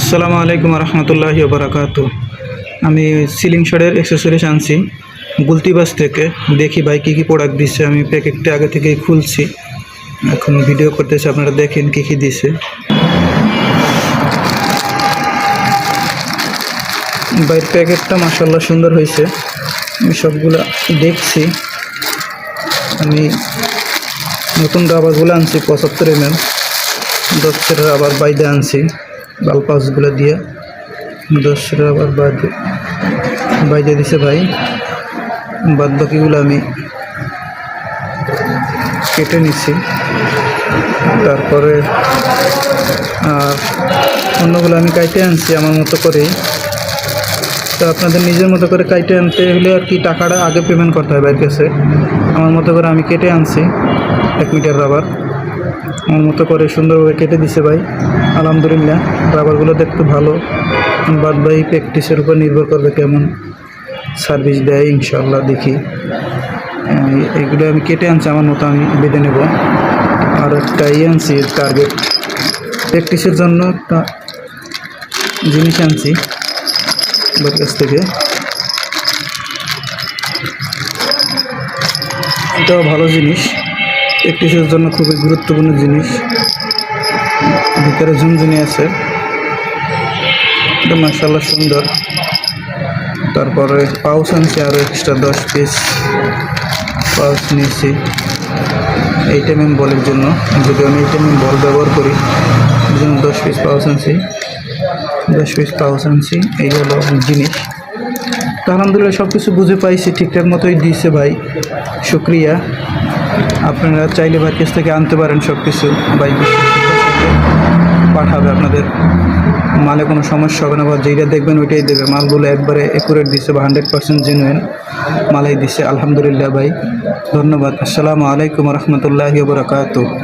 আসসালামু আলাইকুম রহমতুল্লাহি বারাকাতু। আমি সিলিং শটের অ্যাক্সেসরিজ আনছি গুলতিবাস থেকে। দেখি ভাই কী কী প্রোডাক্ট দিচ্ছে। আমি প্যাকেটটা আগে থেকেই খুলছি, এখন ভিডিও করতেছি, আপনারা দেখেন কী কী দিছে। ভাইয়ের প্যাকেটটা মাশাআল্লাহ সুন্দর হয়েছে। আমি সবগুলো দেখছি। আমি নতুন রাবারগুলো আনছি 75 mm 10 রাবার বাইদে আনছি, লাল পাউচগুলো দিয়ে 10 রাবার বাইদে দিছে ভাই। বাদ বাকিগুলো আমি কেটে নিছি, তারপরে আর অন্যগুলো আমি কাইটে আনছি আমার মতো করেই। তো আপনাদের নিজের মতো করে কাইটে আনতে হলে আর কি টাকাটা আগে পেমেন্ট করতে হবে এর কাছে। আমার মতো করে আমি কেটে আনছি 1 মিটার রাবার, আমার মতো করে সুন্দরভাবে কেটে দিছে ভাই। আলহামদুলিল্লাহ, রাবারগুলো দেখতে ভালো। বাদ বাকি প্র্যাকটিসের উপর নির্ভর করবে কেমন সার্ভিস দেয়, ইনশাআল্লাহ দেখি। এইগুলো আমি কেটে আনছি আমার মতো, আমি বেঁধে নেব। আর একটা আনছি টার্গেট, প্র্যাকটিসের জন্য একটা জিনিস আনছি ওর কাছ থেকে। এটাও ভালো জিনিস, প্র্যাকটিসের জন্য খুবই গুরুত্বপূর্ণ জিনিস। ভিতরে ঝুনঝুনি আছে, এটা মাশাআল্লাহ সুন্দর। তারপরে পাউচ আনছি আরও এক্সট্রা 10 পিস পাউচ নিয়েছি 8 mm বলের জন্য। যদি আমি 8 mm বল ব্যবহার করি, এই জন্য 10 পিস পাউচ আনছি। 10 পিস পাউচ আনছি, এই হলো জিনিস। তো আলহামদুলিল্লাহ সব কিছু বুঝে পাইছি, ঠিকঠাক মতোই দিয়েছে ভাই, শুক্রিয়া। আপনারা চাইলে ভাইয়ের কাছ থেকে আনতে পারেন সব কিছু, ভাই পাঠাবে আপনাদের। মালে কোনো সমস্যা হবে না, বা যেটা দেখবেন ওইটাই দেবে। মালগুলো একবারে অ্যাকুরেট দিছে বা 100% জেনুইন মালাই দিছে, আলহামদুলিল্লাহ ভাই, ধন্যবাদ। আসসালামু আলাইকুম রহমতুল্লাহি ওয়া বারাকাতুহু।